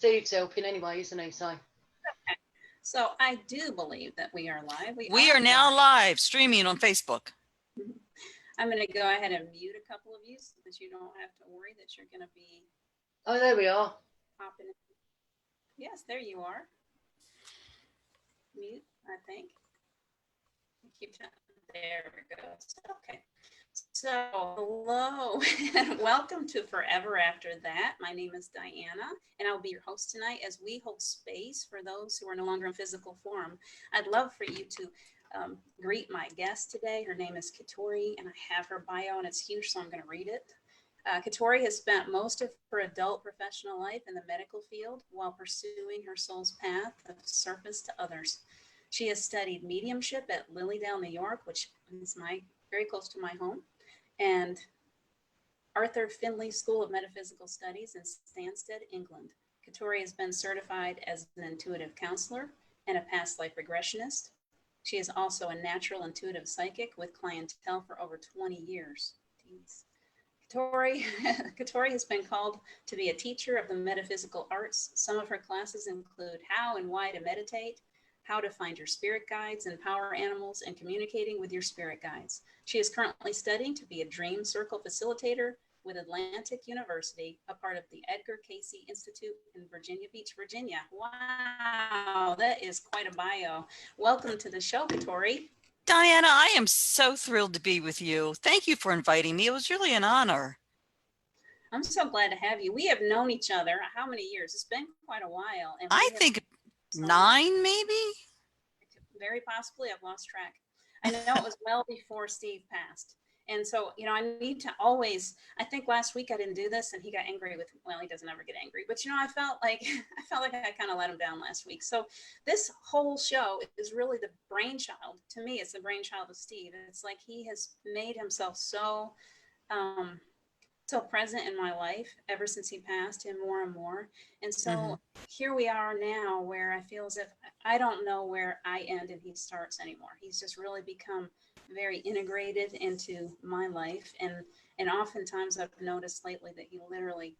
Dave's helping anyway, isn't he? So. Okay. So I do believe that we are live. We are now live streaming on Facebook. I'm going to go ahead and mute a couple of you so that you don't have to worry that you're going to be. Oh, there we are. Popping in. Yes, there you are. Mute, I think. Keep that. There we go. Okay. So, hello and welcome to Forever After That. My name is Diana, and I'll be your host tonight as we hold space for those who are no longer in physical form. I'd love for you to greet my guest today. Her name is Catori, and I have her bio, and it's huge, so I'm going to read it. Catori has spent most of her adult professional life in the medical field while pursuing her soul's path of service to others. She has studied mediumship at Lilydale, New York, which is very close to my home, and Arthur Findlay School of Metaphysical Studies in Stansted, England. Catori has been certified as an intuitive counselor and a past life regressionist. She is also a natural intuitive psychic with clientele for over 20 years. Jeez. Catori has been called to be a teacher of the metaphysical arts. Some of her classes include how and why to meditate, how to find your spirit guides and power animals, and communicating with your spirit guides. She is currently studying to be a dream circle facilitator with Atlantic University, a part of the Edgar Cayce Institute in Virginia Beach, Virginia. Wow, that is quite a bio. Welcome to the show, Catori. Diana, I am so thrilled to be with you. Thank you for inviting me. It was really an honor. I'm so glad to have you. We have known each other how many years? It's been quite a while. And I think 9 maybe? Very possibly. I've lost track. I know it was well before Steve passed. And so, I need to always, I think last week I didn't do this and he got angry with, well, he doesn't ever get angry, but I felt like I kind of let him down last week. So this whole show is really the brainchild. To me, it's the brainchild of Steve. It's like he has made himself so present in my life ever since he passed, him more and more. And so here we are now where I feel as if I don't know where I end and he starts anymore. He's just really become very integrated into my life. And oftentimes I've noticed lately that he literally,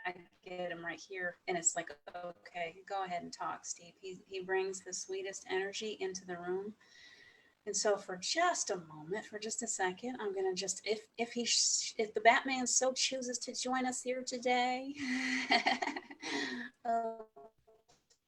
I get him right here and it's like, okay, go ahead and talk, Steve. He brings the sweetest energy into the room. And so for just a moment, for just a second, I'm going to just, if the Batman so chooses to join us here today,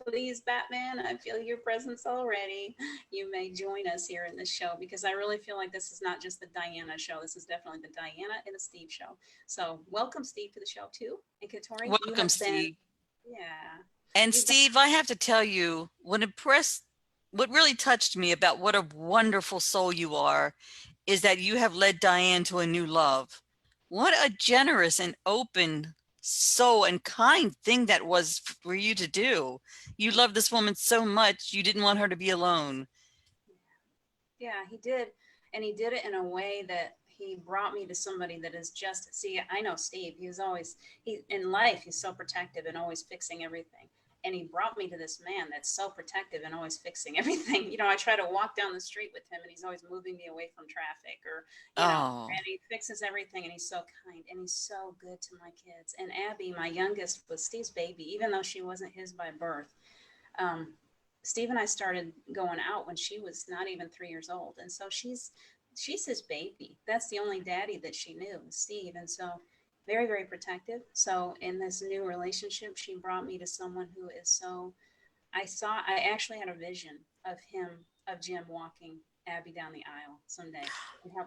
please, Batman, I feel your presence already. You may join us here in the show because I really feel like this is not just the Diana show. This is definitely the Diana and the Steve show. So welcome, Steve, to the show too. And Catori, welcome, Steve. Yeah. And Steve, I have to tell you, what really touched me about what a wonderful soul you are is that you have led Diane to a new love. What a generous and open soul and kind thing that was for you to do. You love this woman so much, you didn't want her to be alone. Yeah, he did. And he did it in a way that he brought me to somebody that is just, see, I know Steve, in life, he's so protective and always fixing everything. And he brought me to this man that's so protective and always fixing everything. I try to walk down the street with him and he's always moving me away from traffic or, and he fixes everything and he's so kind and he's so good to my kids. And Abby, my youngest, was Steve's baby, even though she wasn't his by birth. Steve and I started going out when she was not even 3 years old. And so she's his baby. That's the only daddy that she knew, Steve. And so very, very protective. So in this new relationship, she brought me to someone who is so, I actually had a vision of Jim walking Abby down the aisle someday.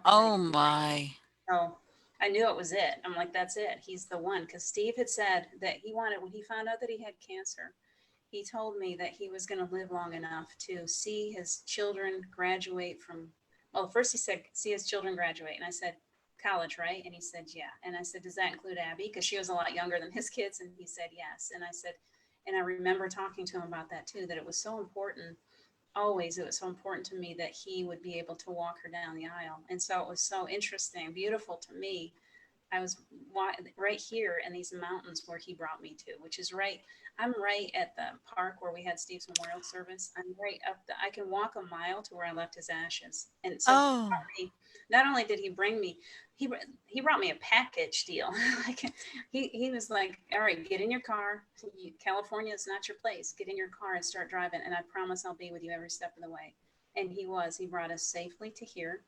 Oh my. So I knew it was it. I'm like, that's it. He's the one. Because Steve had said that when he found out that he had cancer, he told me that he was going to live long enough to see his children graduate from, well, first he said, see his children graduate. And I said, college, right? And he said, yeah. And I said, does that include Abby? Because she was a lot younger than his kids. And he said, yes. And I said, and I remember talking to him about that too, that it was so important. Always, it was so important to me that he would be able to walk her down the aisle. And so it was so interesting, beautiful to me. I was right here in these mountains where he brought me to, which is I'm right at the park where we had Steve's memorial service. I'm right up I can walk a mile to where I left his ashes. And so not only did he bring me, he brought me a package deal. Like he was like, all right, get in your car. California is not your place. Get in your car and start driving. And I promise I'll be with you every step of the way. And he brought us safely to here.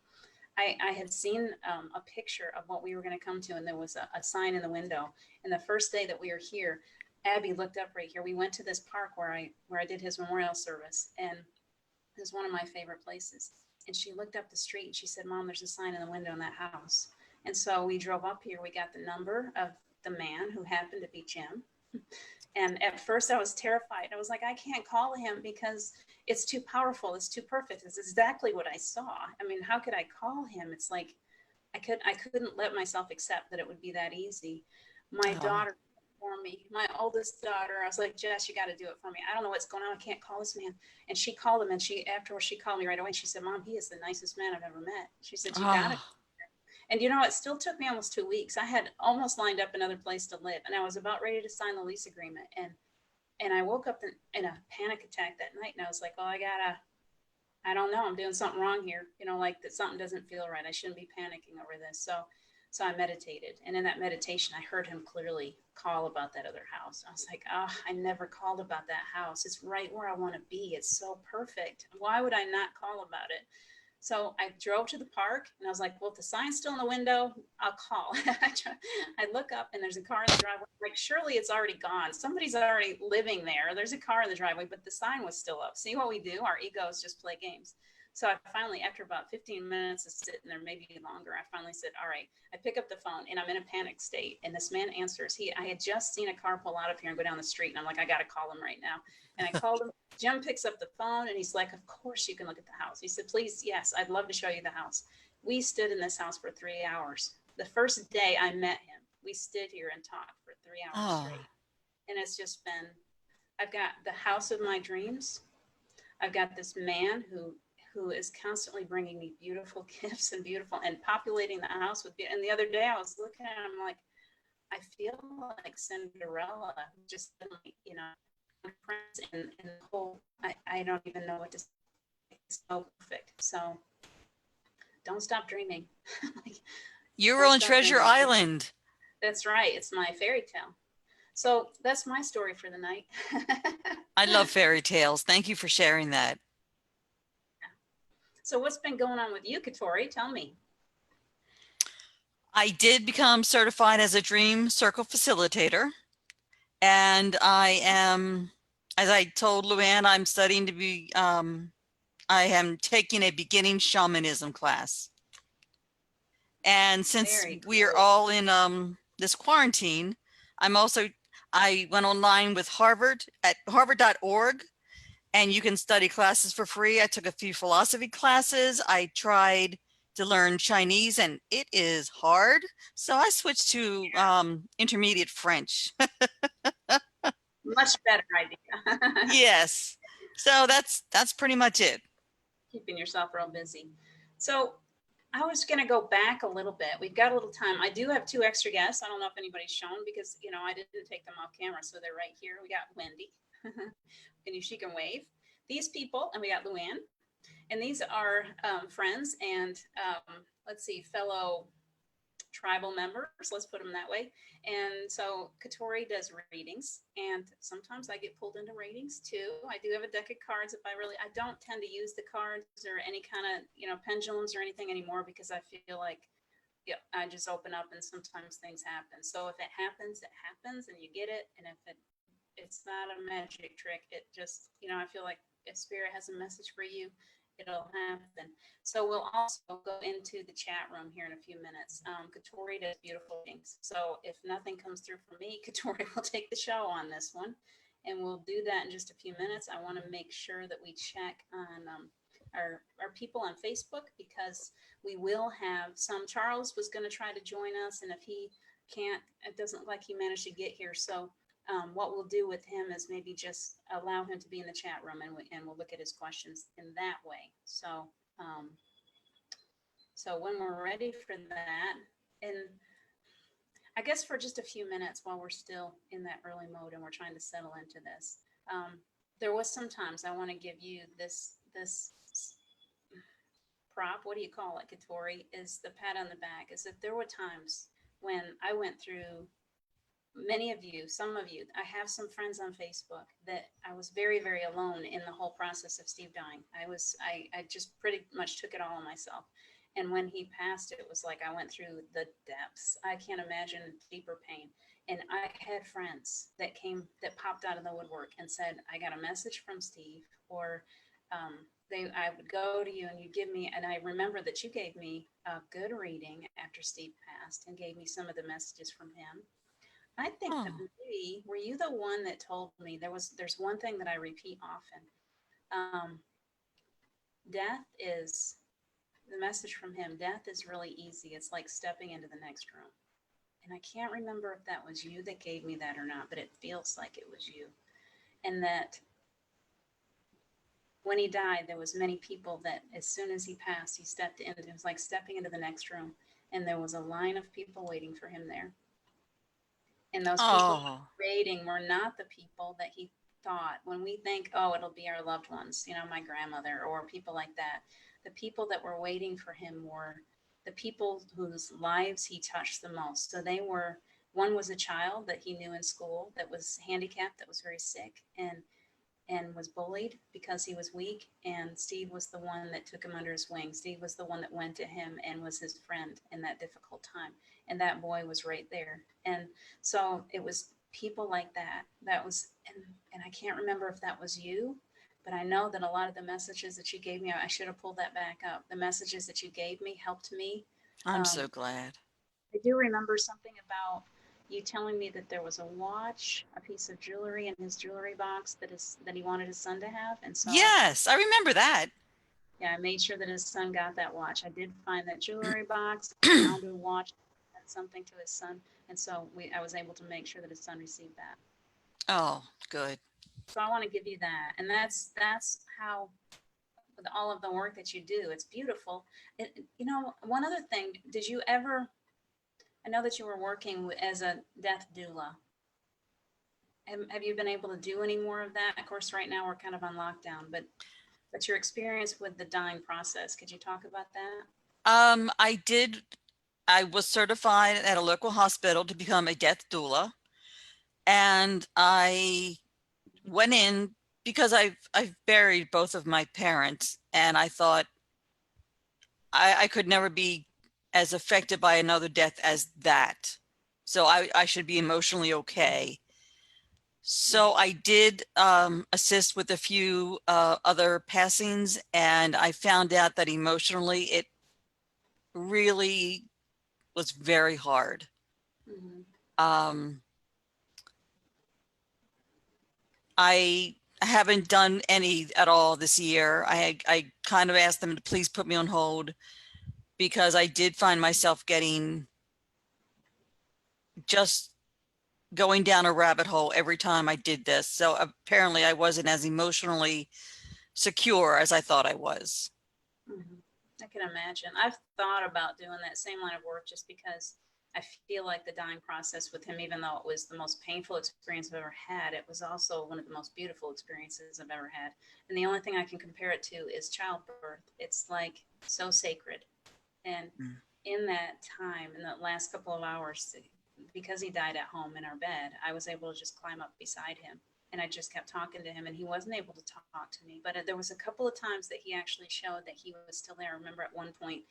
I had seen a picture of what we were going to come to, and there was a sign in the window. And the first day that we were here, Abby looked up right here. We went to this park where I did his memorial service, and it was one of my favorite places. And she looked up the street and she said, Mom, there's a sign in the window in that house. And so we drove up here. We got the number of the man who happened to be Jim. And at first I was terrified. I was like, I can't call him because it's too powerful. It's too perfect. It's exactly what I saw. I mean, how could I call him? It's like I couldn't let myself accept that it would be that easy. My daughter for me, my oldest daughter, I was like, Jess, you got to do it for me. I don't know what's going on. I can't call this man. And she called him, and afterwards she called me right away. She said, Mom, he is the nicest man I've ever met. She said, you got it. And you know, it still took me almost 2 weeks. I had almost lined up another place to live, and I was about ready to sign the lease agreement. And I woke up in a panic attack that night, and I was like, well, I don't know, I'm doing something wrong here. You know, like that something doesn't feel right. I shouldn't be panicking over this. So I meditated. And in that meditation, I heard him clearly call about that other house. I was like, oh, I never called about that house. It's right where I want to be. It's so perfect. Why would I not call about it? So I drove to the park, and I was like, well, if the sign's still in the window, I'll call. I look up, and there's a car in the driveway. Like, surely it's already gone. Somebody's already living there. There's a car in the driveway, but the sign was still up. See what we do? Our egos just play games. So I finally, after about 15 minutes of sitting there, maybe longer, I finally said, all right. I pick up the phone, and I'm in a panic state. And this man answers. I had just seen a car pull out of here and go down the street. And I'm like, I got to call him right now. And I called him. Jim picks up the phone, and he's like, of course you can look at the house. He said, please, yes, I'd love to show you the house. We stood in this house for 3 hours. The first day I met him, we stood here and talked for 3 hours straight. And it's just been, I've got the house of my dreams. I've got this man who is constantly bringing me beautiful gifts and populating the house with. And the other day I was looking at him like, I feel like Cinderella, just, you know, and the whole, I don't even know what to say. It's so perfect. So don't stop dreaming. You're on Treasure Island. That's right. It's my fairy tale. So that's my story for the night. I love fairy tales. Thank you for sharing that. So what's been going on with you, Catori? Tell me. I did become certified as a dream circle facilitator. And I am, as I told Luann, I'm studying to be, I am taking a beginning shamanism class. And since we are all in this quarantine, I went online with Harvard at harvard.org. And you can study classes for free. I took a few philosophy classes. I tried to learn Chinese, and it is hard. So I switched to intermediate French. Much better idea. Yes. So that's pretty much it. Keeping yourself real busy. So I was going to go back a little bit. We've got a little time. I do have 2 extra guests. I don't know if anybody's shown because, you know, I didn't take them off camera. So they're right here. We got Wendy. She can wave. These people, and we got Luann, and these are friends and let's see, fellow tribal members, let's put them that way. And so Catori does readings, and sometimes I get pulled into readings too. I do have a deck of cards. I don't tend to use the cards or any kind of, you know, pendulums or anything anymore because I feel like, yeah, I just open up and sometimes things happen. So if it happens, it happens and you get it. And if it's not a magic trick. It just, you know, I feel like if spirit has a message for you, it'll happen. So we'll also go into the chat room here in a few minutes. Catori does beautiful things. So if nothing comes through from me, Catori will take the show on this one. And we'll do that in just a few minutes. I want to make sure that we check on our people on Facebook because we will have some. Charles was going to try to join us, and if he can't, it doesn't look like he managed to get here. So what we'll do with him is maybe just allow him to be in the chat room and we'll look at his questions in that way. So, so when we're ready for that, and I guess for just a few minutes while we're still in that early mode and we're trying to settle into this, there was sometimes I want to give you this prop, what do you call it, Catori, is the pat on the back, is that there were times when I went through, many of you, some of you, I have some friends on Facebook that I was very, very alone in the whole process of Steve dying. I just pretty much took it all on myself. And when he passed, it was like I went through the depths. I can't imagine deeper pain. And I had friends that popped out of the woodwork and said, I got a message from Steve, or I would go to you and you give me, and I remember that you gave me a good reading after Steve passed and gave me some of the messages from him. I think that Oh, maybe were you the one that told me there's one thing that I repeat often. Death is the message from him. Death is really easy. It's like stepping into the next room. And I can't remember if that was you that gave me that or not, but it feels like it was you. And that when he died, there was many people that as soon as he passed, he stepped in. It was like stepping into the next room. And there was a line of people waiting for him there. And those people oh, waiting were not the people that he thought. When we think, oh, it'll be our loved ones, my grandmother or people like that, the people that were waiting for him were the people whose lives he touched the most. So one was a child that he knew in school that was handicapped, that was very sick, and was bullied because he was weak. And Steve was the one that took him under his wing. Steve was the one that went to him and was his friend in that difficult time. And that boy was right there. And so it was people like that. And I can't remember if that was you, but I know that a lot of the messages that you gave me, I should have pulled that back up. The messages that you gave me helped me. I'm Um, so glad. I do remember something about you telling me that there was a watch, a piece of jewelry in his jewelry box that he wanted his son to have. And so, Yes, I remember that. yeah, I made sure that his son got that watch. I did find that jewelry box. I found a watch that meant something to his son. And so I was able to make sure that his son received that. Oh, good. So I want to give you that. And that's how with all of the work that you do, it's beautiful. One other thing, I know that you were working as a death doula. Have you been able to do any more of that? Of course, right now we're kind of on lockdown, but your experience with the dying process, could you talk about that? I did. I was certified at a local hospital to become a death doula, and I went in because I've buried both of my parents, and I thought I could never be as affected by another death as that. So I should be emotionally okay. So I did assist with a few other passings, and I found out that emotionally it really was very hard. Mm-hmm. Um, I haven't done any at all this year. I kind of asked them to please put me on hold because I did find myself getting just going down a rabbit hole every time I did this. So apparently I wasn't as emotionally secure as I thought I was. Mm-hmm. I can imagine. I've thought about doing that same line of work just because I feel like the dying process with him, even though it was the most painful experience I've ever had, it was also one of the most beautiful experiences I've ever had. And the only thing I can compare it to is childbirth. It's like so sacred. And Mm. in that time, in the last couple of hours, because he died at home in our bed, I was able to just climb up beside him. And I just kept talking to him, and he wasn't able to talk to me. But there was a couple of times that he actually showed that he was still there. I remember at one point,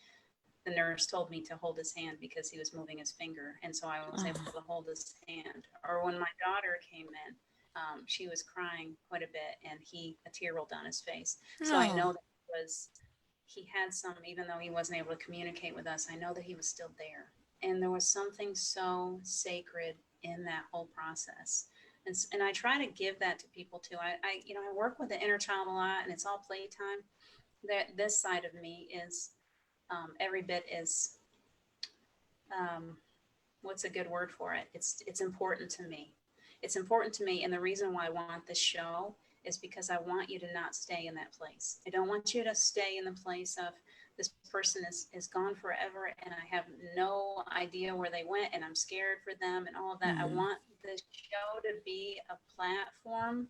the nurse told me to hold his hand because he was moving his finger. And so I was able Oh, to hold his hand. Or when my daughter came in, she was crying quite a bit, and a tear rolled down his face. So I oh, know that he had some, even though he wasn't able to communicate with us, I know that he was still there. And there was something so sacred in that whole process. And I try to give that to people too. I work with the inner child a lot, and it's all playtime. This side of me is every bit is um, what's a good word for it? It's important to me. It's important to me, and the reason why I want this show is because I want you to not stay in that place. I don't want you to stay in the place of this person is gone forever, and I have no idea where they went, and I'm scared for them, and all of that. I mhm. want the show to be a platform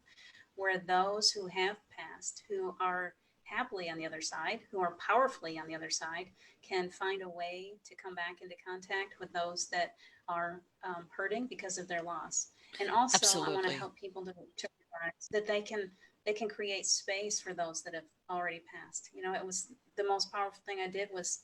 where those who have passed, who are happily on the other side, who are powerfully on the other side, can find a way to come back into contact with those that are hurting because of their loss. And also, I want to Absolutely. help people to realize that they can create space for those that have already passed. You know, it was the most powerful thing I did was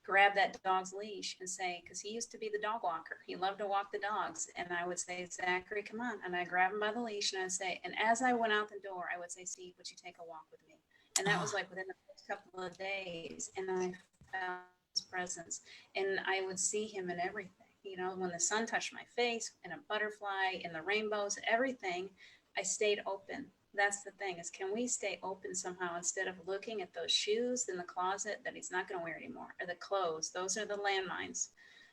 grab that dog's leash and say, because he used to be the dog walker. He loved to walk the dogs. And I would say, Zachary, come on. And I grab him by the leash and I'd say, and as I went out the door, I would say, Steve, would you take a walk with me? And that was Oh, like within the first couple of days. And I felt his presence. And I would see him in everything. You know, when the sun touched my face, and a butterfly, and the rainbows, everything, I stayed open. That's the thing, is can we stay open somehow instead of looking at those shoes in the closet that he's not going to wear anymore, or the clothes? Those are the landmines.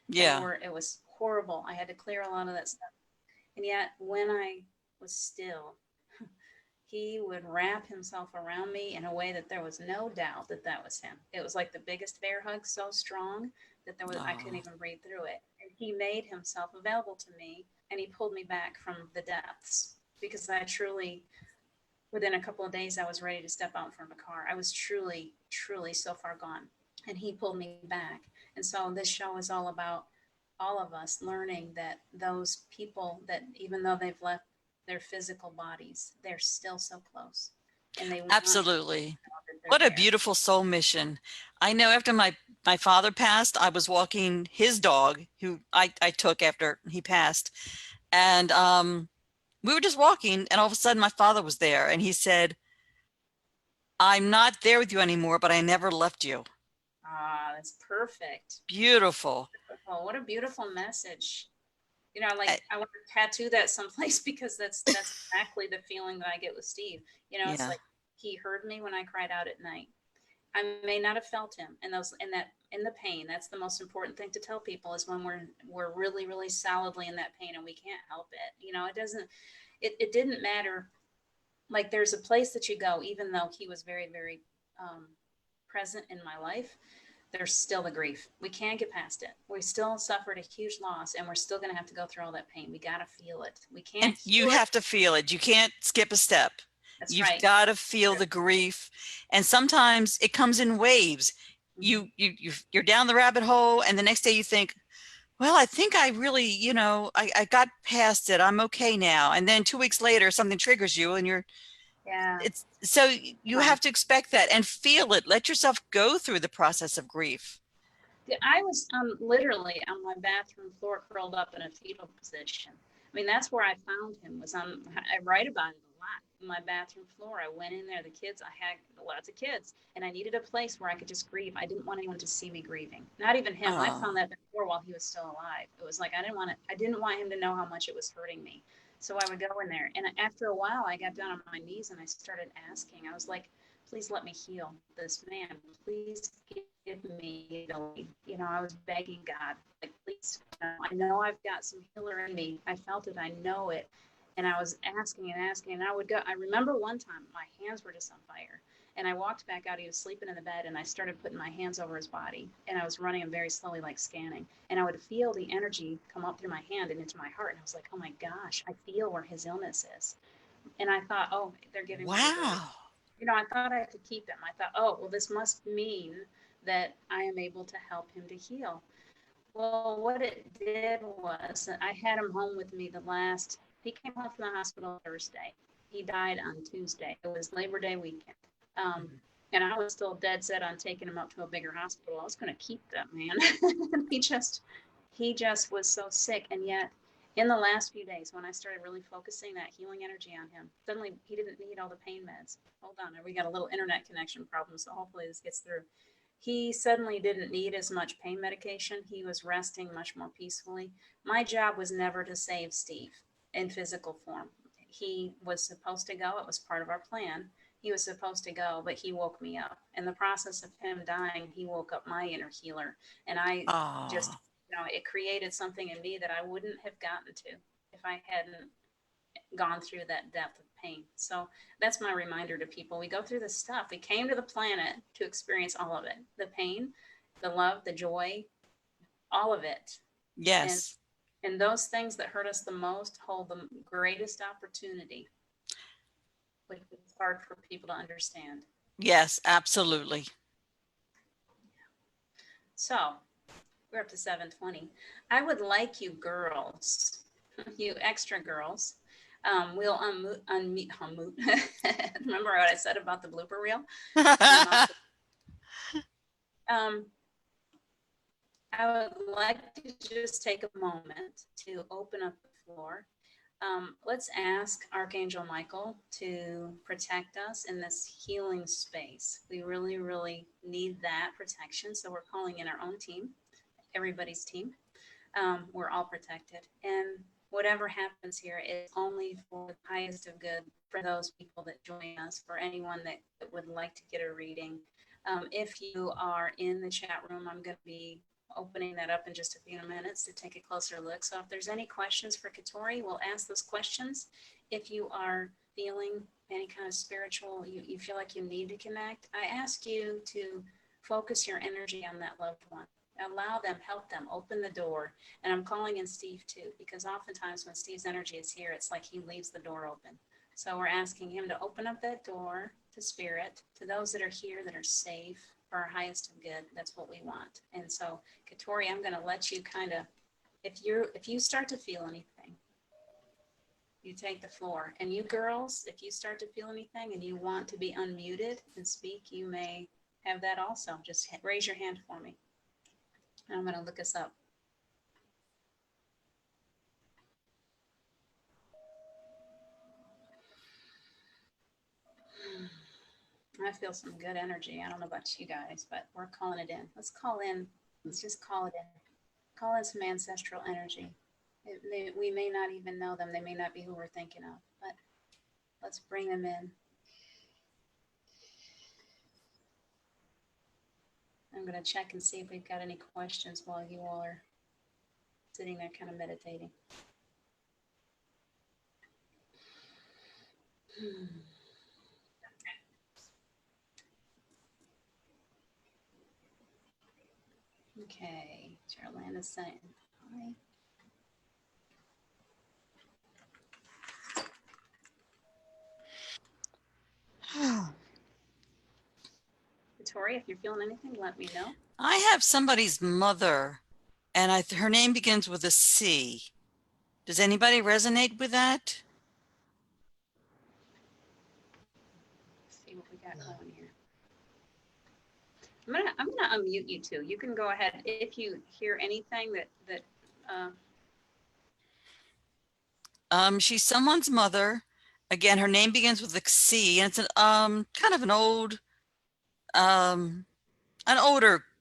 yeah. It was horrible. I had to clear a lot of that stuff. And yet when I was still, he would wrap himself around me in a way that there was no doubt that that was him. It was like the biggest bear hug, so strong that I couldn't Oh, even breathe through it. And he made himself available to me, and he pulled me back from the depths, because I truly, within a couple of days, I was ready to step out from the car. I was truly, truly so far gone, and he pulled me back. And so this show is all about all of us learning that those people that, even though they've left their physical bodies, they're still so close, and they want people to absolutely. know that What a they're there. beautiful soul mission. I know after my father passed, I was walking his dog, who I took after he passed. And we were just walking, and all of a sudden my father was there, and he said, I'm not there with you anymore, but I never left you. Ah, that's perfect. Beautiful. Oh, what a beautiful message. You know, like I- I want to tattoo that someplace because that's exactly the feeling that I get with Steve. You know, it's yeah, like he heard me when I cried out at night. I may not have felt him in the pain. That's the most important thing to tell people, is when we're really, really solidly in that pain and we can't help it. You know, it didn't matter. Like, there's a place that you go, even though he was very, very present in my life, there's still the grief. We can't get past it. We still suffered a huge loss, and we're still going to have to go through all that pain. We got to feel it. We can't and you heal it. have to feel it. You can't skip a step. That's You've right. got to feel the grief, and sometimes it comes in waves. Mm-hmm. You're down the rabbit hole, and the next day you think, well, I think I really, I got past it. I'm okay now. And then 2 weeks later, something triggers you, and Yeah. it's so you Come on. have to expect that and feel it. Let yourself go through the process of grief. I was literally on my bathroom floor, curled up in a fetal position. I mean, that's where I found him. I write about it a lot. On my bathroom floor, I went in there. The kids, I had lots of kids, and I needed a place where I could just grieve. I didn't want anyone to see me grieving. Not even him. I Oh, found that before, while he was still alive. It was like I didn't want him to know how much it was hurting me. So I would go in there, and after a while, I got down on my knees and I started asking. I was like, please let me heal this man. Please give me healing. You know, I was begging God, like, please, I know I've got some healer in me. I felt it. I know it. And I was asking and asking, and I would go. I remember one time my hands were just on fire. And I walked back out. He was sleeping in the bed, and I started putting my hands over his body. And I was running him very slowly, like scanning. And I would feel the energy come up through my hand and into my heart. And I was like, oh my gosh, I feel where his illness is. And I thought, oh, they're giving me the word. wow. You know, I thought I could keep him. I thought, oh, well, this must mean that I am able to help him to heal. Well, what it did was, I had him home with me he came home from the hospital Thursday. He died on Tuesday. It was Labor Day weekend. Um, and I was still dead set on taking him up to a bigger hospital. I was going to keep that man. He just was so sick. And yet, in the last few days, when I started really focusing that healing energy on him, suddenly he didn't need all the pain meds. Hold on, we got a little internet connection problem, so hopefully this gets through. He suddenly didn't need as much pain medication. He was resting much more peacefully. My job was never to save Steve in physical form. He was supposed to go. It was part of our plan. He was supposed to go, but he woke me up. In the process of him dying, he woke up my inner healer. And I just, Oh, it created something in me that I wouldn't have gotten to if I hadn't gone through that depth of pain. So that's my reminder to people. We go through this stuff. We came to the planet to experience all of it, the pain, the love, the joy, all of it. And yes. and those things that hurt us the most hold the greatest opportunity, which is hard for people to understand. Yes, absolutely. So we're up to 7:20. I would like you girls, you extra girls, we'll unmute. Remember what I said about the blooper reel? Um, I would like to just take a moment to open up the floor. Let's ask Archangel Michael to protect us in this healing space. We really, really need that protection. So we're calling in our own team, everybody's team. We're all protected. And whatever happens here is only for the highest of good for those people that join us, for anyone that would like to get a reading. If you are in the chat room, I'm going to be opening that up in just a few minutes to take a closer look. So if there's any questions for Catori, we'll ask those questions. If you are feeling any kind of spiritual, you feel like you need to connect, I ask you to focus your energy on that loved one. Allow them, help them, open the door. And I'm calling in Steve too, because oftentimes when Steve's energy is here, it's like he leaves the door open. So we're asking him to open up that door to spirit, to those that are here that are safe, for our highest of good. That's what we want. And so, Catori, I'm going to let you kind of, if you start to feel anything, you take the floor. And you girls, if you start to feel anything and you want to be unmuted and speak, you may have that also. Just raise your hand for me. I'm going to look us up. I feel some good energy. I don't know about you guys, but we're calling it in. Let's call in. Let's just call it in. Call in some ancestral energy. We may not even know them. They may not be who we're thinking of, but let's bring them in. I'm going to check and see if we've got any questions while you all are sitting there kind of meditating. Okay, Geraldine is saying hi. Victoria, if you're feeling anything, let me know. I have somebody's mother, and her name begins with a C. Does anybody resonate with that? Let's see what we got going here. I'm gonna unmute you too. You can go ahead if you hear anything that She's someone's mother. Again, her name begins with a C, and it's an kind of an older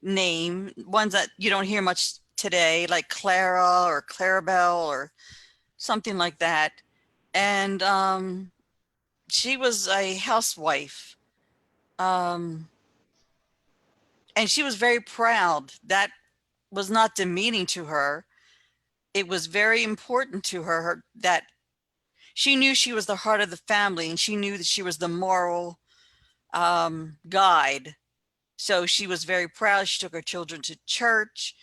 name, ones that you don't hear much today, like Clara or Clarabelle or something like that. And she was a housewife. And she was very proud. That was not demeaning to her. It was very important to her that she knew she was the heart of the family, and she knew that she was the moral guide. So she was very proud. She took her children to church.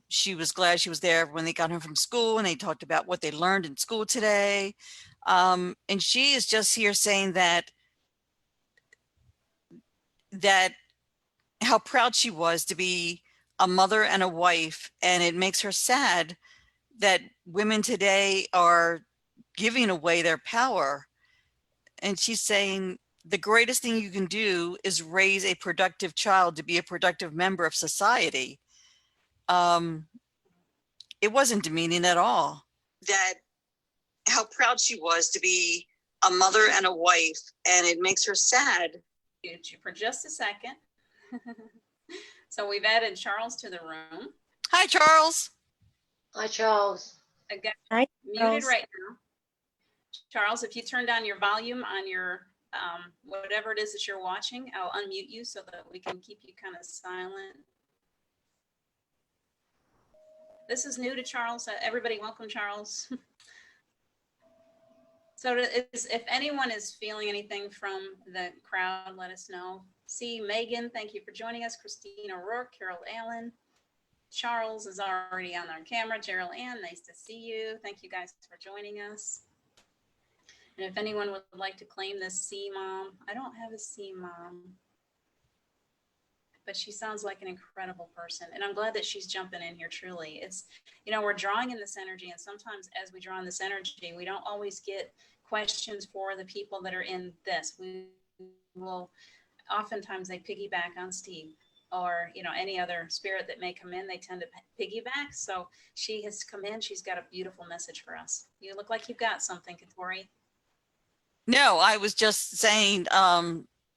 She was glad she was there when they got home from school and they talked about what they learned in school today. And she is just here saying that how proud she was to be a mother and a wife. And it makes her sad that women today are giving away their power. And she's saying the greatest thing you can do is raise a productive child to be a productive member of society. It wasn't demeaning at all. That how proud she was to be a mother and a wife, and it makes her sad. For just a second. So we've added Charles to the room. Hi, Charles. Hi, Charles. Again, Hi, muted Charles. right now. Charles, if you turn down your volume on your whatever it is that you're watching, I'll unmute you so that we can keep you kind of silent. This is new to Charles. Everybody, welcome, Charles. So if anyone is feeling anything from the crowd, let us know. See, Megan, thank you for joining us. Christina Rourke, Carol Allen. Charles is already on our camera. Gerald Ann, nice to see you. Thank you guys for joining us. And if anyone would like to claim this C mom, I don't have a C mom, but she sounds like an incredible person. And I'm glad that she's jumping in here, truly. It's, we're drawing in this energy. And sometimes as we draw in this energy, we don't always get questions for the people that are in this. We will, oftentimes they piggyback on Steve or, any other spirit that may come in, they tend to piggyback. So she has come in. She's got a beautiful message for us. You look like you've got something, Catori. No, I was just saying,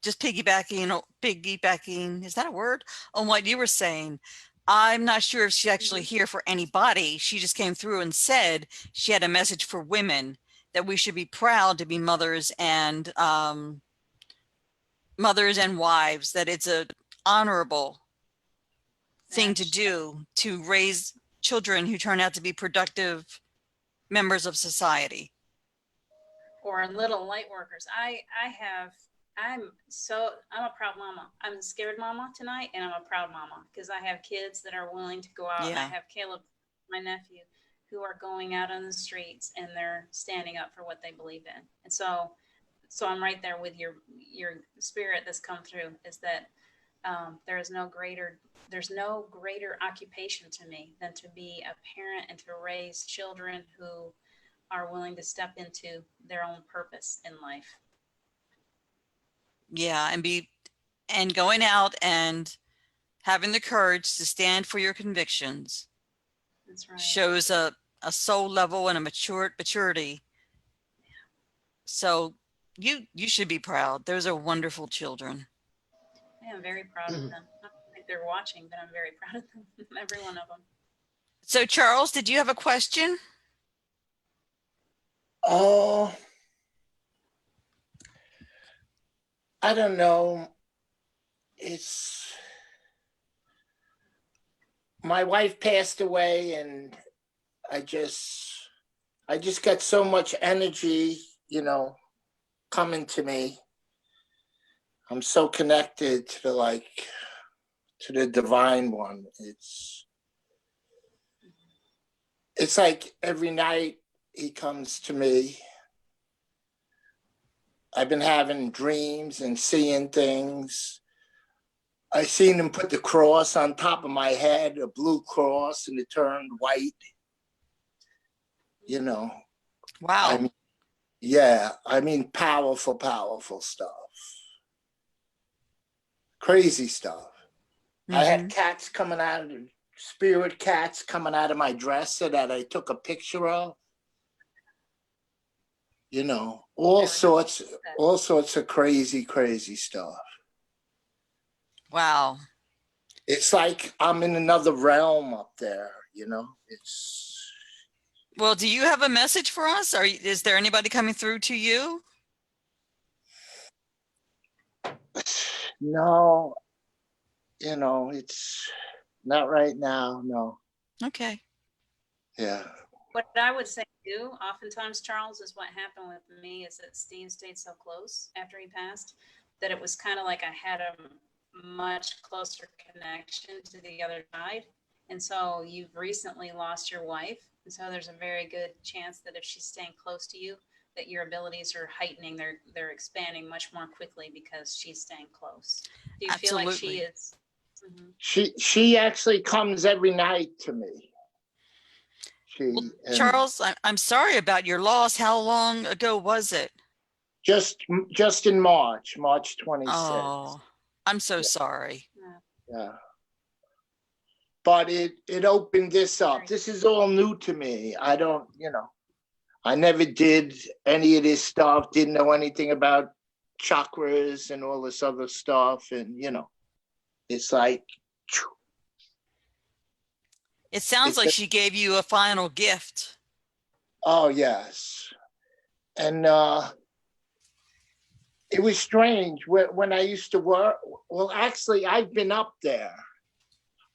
just piggybacking, is that a word? On what you were saying. I'm not sure if she's actually here for anybody. She just came through and said she had a message for women that we should be proud to be mothers and wives, that it's a honorable thing to do to raise children who turn out to be productive members of society. Or little light workers. I'm a proud mama. I'm a scared mama tonight, and I'm a proud mama because I have kids that are willing to go out. Yeah. And I have Caleb, my nephew, who are going out on the streets and they're standing up for what they believe in. And so I'm right there with your spirit that's come through, is that there's no greater occupation to me than to be a parent and to raise children who are willing to step into their own purpose in life. Yeah, and going out and having the courage to stand for your convictions. That's right. Shows a soul level and a maturity. Yeah. So you should be proud. Those are wonderful children. I am very proud of them. I don't think they're watching, but I'm very proud of them, every one of them. So Charles, did you have a question? Oh, I don't know. It's my wife passed away, and I just got so much energy, coming to me. I'm so connected to the divine one. It's like every night he comes to me. I've been having dreams and seeing things. I seen him put the cross on top of my head, a blue cross, and it turned white. Wow. Powerful, powerful stuff. Crazy stuff. Mm-hmm. I had cats coming out, spirit cats coming out of my dresser that I took a picture of. All sorts of crazy, crazy stuff. Wow. It's like I'm in another realm up there, Well, do you have a message for us? Is there anybody coming through to you? No, it's not right now, no. Okay. Yeah. What I would say too, oftentimes, Charles, is what happened with me is that Steve stayed so close after he passed that it was kind of like I had a much closer connection to the other side. And so you've recently lost your wife. And so there's a very good chance that if she's staying close to you, that your abilities are heightening. They're expanding much more quickly because she's staying close. Do you Absolutely. feel like she is? Mm-hmm. She actually comes every night to me. Charles, I'm sorry about your loss. How long ago was it? Just in March 26th. Oh, I'm so sorry. Yeah. But it opened this up. This is all new to me. I don't, I never did any of this stuff, didn't know anything about chakras and all this other stuff. And, it's like, it sounds like she gave you a final gift. Oh, yes. And it was strange when I used to work. Well, actually, I've been up there.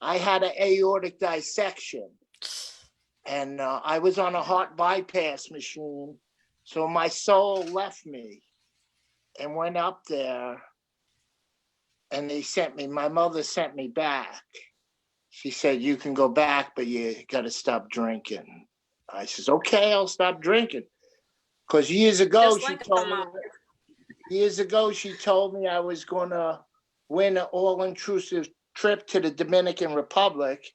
I had an aortic dissection, and I was on a heart bypass machine. So my soul left me and went up there, and my mother sent me back. She said, you can go back, but you got to stop drinking. I says, okay, I'll stop drinking. Because years ago, Just she like a told me, mom. she told me I was going to win an all-inclusive trip to the Dominican Republic,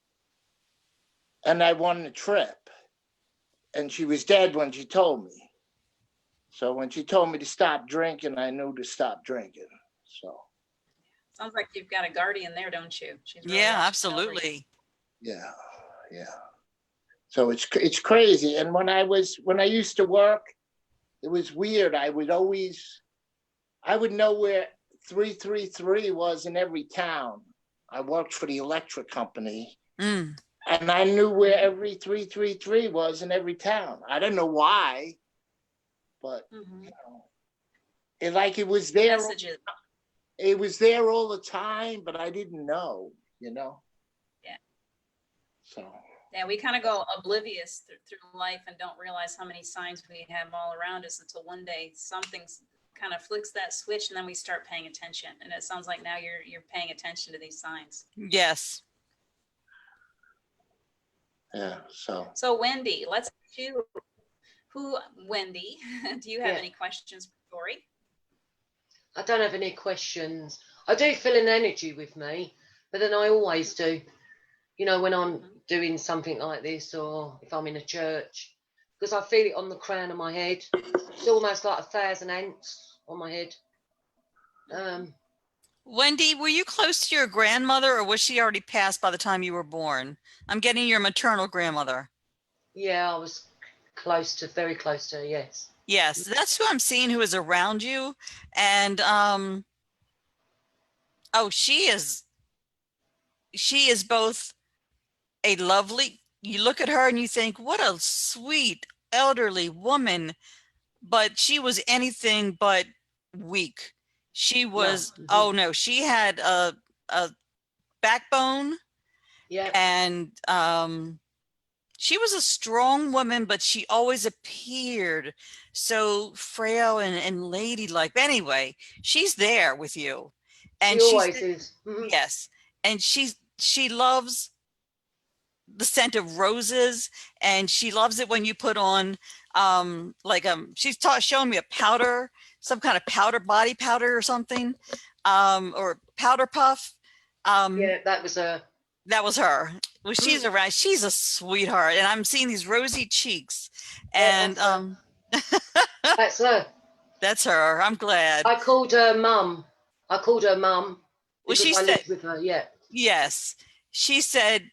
and I won the trip. And she was dead when she told me. So when she told me to stop drinking, I knew to stop drinking. So Sounds like you've got a guardian there, don't you? She's really Yeah, watching over you. absolutely. yeah, yeah. So it's crazy. And when I used to work, it was weird. I would know where 333 was in every town. I worked for the electric company, Mm. and I knew where every 333 was in every town. I don't know why, but Mhm. it was there. Messages. It was there all the time, but I didn't know, Yeah. So Yeah, we kind of go oblivious through life and don't realize how many signs we have all around us until one day something kind of flicks that switch, and then we start paying attention. And it sounds like now you're paying attention to these signs. Yes. yeah, so So Wendy, let's do Wendy, do you have Yeah. any questions for Tori? I don't have any questions. I do feel an energy with me, but then I always do. When I'm doing something like this, or if I'm in a church, because I feel it on the crown of my head. It's almost like 1,000 ants on my head. Wendy, were you close to your grandmother, or was she already passed by the time you were born? I'm getting your maternal grandmother. Yeah, I was very close to her, yes. Yes, that's who I'm seeing who is around you. And oh, she is both a lovely, you look at her and you think, what a sweet elderly woman, but she was anything but weak. She was, No. oh no, she had a backbone, Yeah. and she was a strong woman, but she always appeared so frail and ladylike. Anyway, she's there with you. And She always is. Mhm. yes. And she loves the scent of roses, and she loves it when you put on she's showing me a powder, some kind of body powder or something, or powder puff. Yeah, that was her. That was her. Well, she's around. She's a sweetheart, and I'm seeing these rosy cheeks, Yeah, and that's her. that's her. I'm glad. I called her mum. Well, Because she I said lived with her. Yeah. yes. She said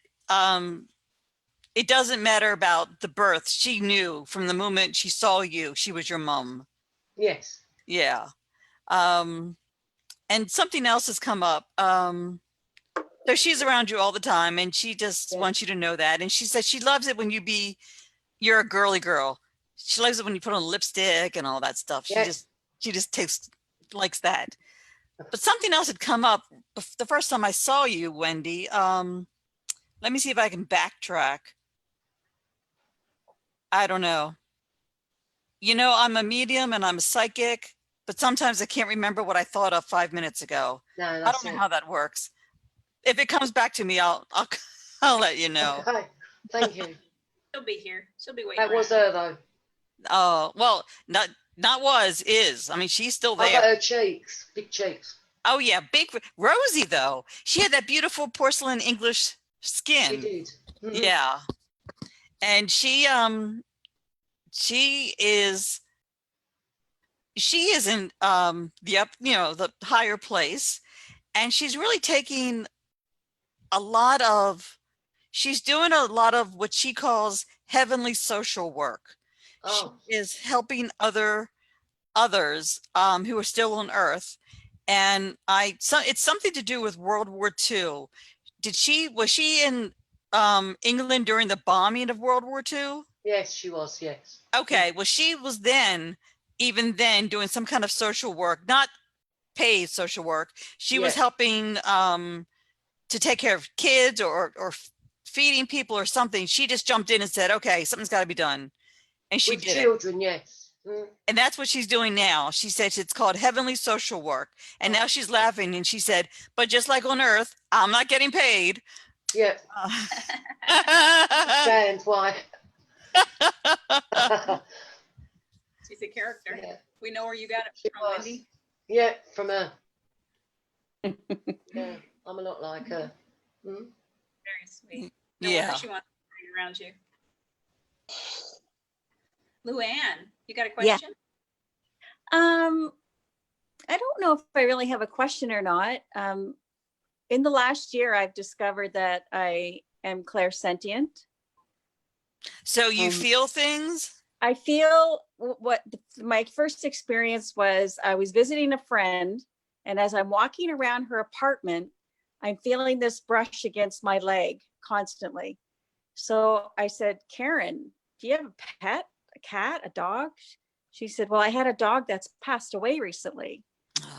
it doesn't matter about the birth. She knew from the moment she saw you, she was your mom. Yes. Yeah. And something else has come up. So she's around you all the time, and she just wants you to know that. And she said she loves it when you're a girly girl. She loves it when you put on lipstick and all that stuff. Yes. She just likes that. But something else had come up the first time I saw you, Wendy. Let me see if I can backtrack. I don't know. I'm a medium and I'm a psychic, but sometimes I can't remember what I thought of 5 minutes ago. No, I that's don't know it. how that works. If it comes back to me, I'll I'll let you know. Okay. Thank you. She'll be here. She'll be waiting. That was around. her though. Oh, well, is. I mean, she's still I got there. her cheeks, big cheeks. Oh yeah, big Rosie though. She had that beautiful porcelain English skin. She did. Mhm. Yeah. And she is in the higher place, and she's really taking she's doing a lot of what she calls heavenly social work. Oh. She is helping others who are still on earth. And it's something to do with World War II. Was she in England during the bombing of World War II? Yes, she was. Yes. Okay, well, she was even then doing some kind of social work, not paid social work. She was helping to take care of kids or feeding people or something. She just jumped in and said, okay, something's got to be done. And she With did children, yes. Mm. And that's what she's doing now. She said it's called heavenly social work. And now she's laughing, and she said, but just like on earth, I'm not getting paid. Yeah. Stand why. She's a character. Yeah. We know where you got She it from, was. Wendy. Yeah, from her. Yeah, I'm a lot like her. Mm. Very sweet. No Yeah. wonder she wants to be around you. Luann, you got a question? I don't know if I really have a question or not. In the last year, I've discovered that I am clairsentient. So you feel things? I feel my first experience was I was visiting a friend, and as I'm walking around her apartment, I'm feeling this brush against my leg constantly. So I said, Karen, do you have a pet, a cat, a dog? She said, well, I had a dog that's passed away recently.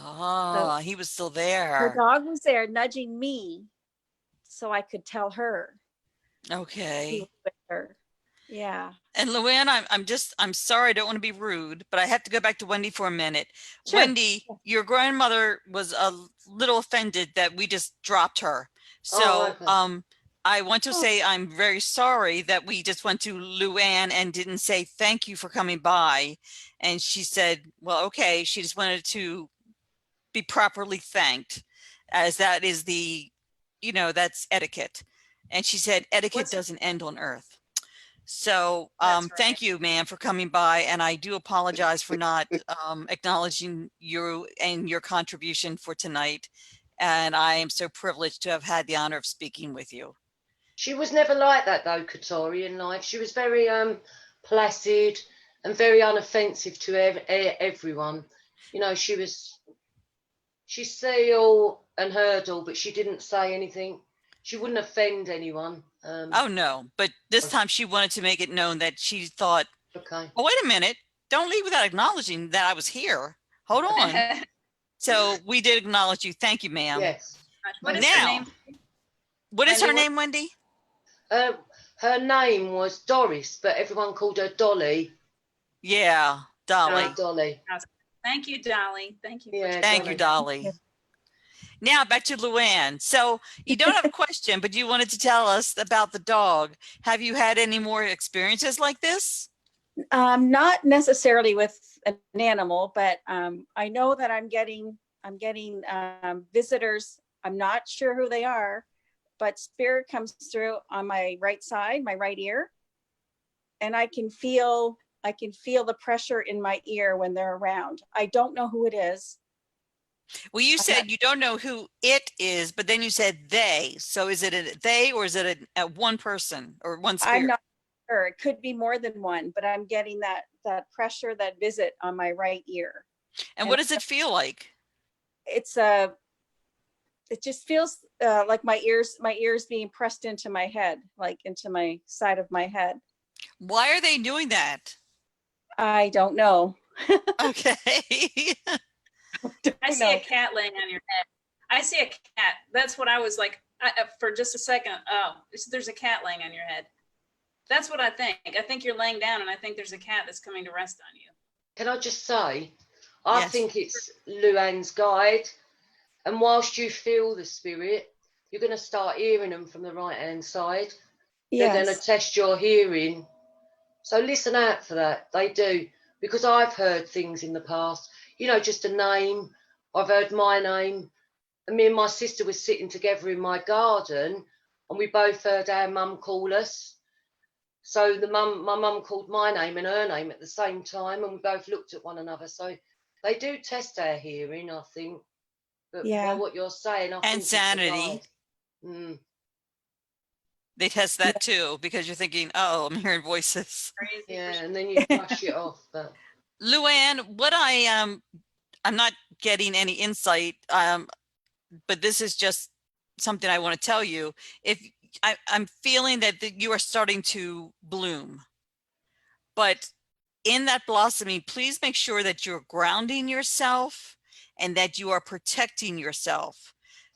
Oh, he was still Her there. dog was there nudging me so I could tell her he Okay. was with her. Yeah. And Luann, I'm sorry, I don't want to be rude, but I have to go back to Wendy for a minute. Sure. Wendy, your grandmother was a little offended that we just dropped her. So Oh, okay. I want to Oh. say I'm very sorry that we just went to Luann and didn't say thank you for coming by. And she said, well, okay, she just wanted to be properly thanked, as that is that's etiquette. And she said etiquette doesn't end on earth. So That's right. thank you, ma'am, for coming by. And I do apologize for not acknowledging you and your contribution for tonight. And I am so privileged to have had the honor of speaking with you. She was never like that though, Catori, in life. She was very placid and very unoffensive to everyone. You know, she see all and heard all, but she didn't say anything. She wouldn't offend anyone. Oh no, but this time she wanted to make it known that she thought, Okay. oh, wait a minute, don't leave without acknowledging that I was here. Hold on. So we did acknowledge you. Thank you, ma'am. Yes. What is Now, her name? What is Wendy, her name, Wendy? Her name was Doris, but everyone called her Dolly. Yeah, Dolly. Dolly. Thank you, Dolly. Thank you. Yeah, Thank you, Dolly. Now back to Luann. So you don't have a question, but you wanted to tell us about the dog. Have you had any more experiences like this? Not necessarily with an animal, but I know that I'm getting visitors. I'm not sure who they are, but spirit comes through on my right side, my right ear, and I can feel the pressure in my ear when they're around. I don't know who it is. Well, you said you don't know who it is, but then you said they. So is it a they, or is it a one person or one spirit? I'm not sure. It could be more than one, but I'm getting that pressure, that visit on my right ear. And what does it feel like? It just feels like my ears being pressed into my head, like into my side of my head. Why are they doing that? I don't know. Okay. I see a cat laying on your head. I see a cat. That's what I was like for just a second. Oh, there's a cat laying on your head. That's what I think. I think you're laying down, and I think there's a cat that's coming to rest on you. Can I just say, I Yes. think it's Luann's guide. And whilst you feel the spirit, you're going to start hearing them from the right-hand side. They're going to test your hearing. So listen out for that. They do. Because I've heard things in the past. You know, just a name. I've heard my name. And me and my sister were sitting together in my garden, and we both heard our mum call us. So my mum called my name and her name at the same time, and we both looked at one another. So they do test our hearing, I think. But by what you're saying, I think it's the sanity. guide. They test that too, because you're thinking, oh, I'm hearing voices. Crazy. Yeah, and then you brush it off. But Luann, what I'm not getting any insight, but this is just something I want to tell you. If I'm feeling that you are starting to bloom, but in that blossoming, please make sure that you're grounding yourself and that you are protecting yourself.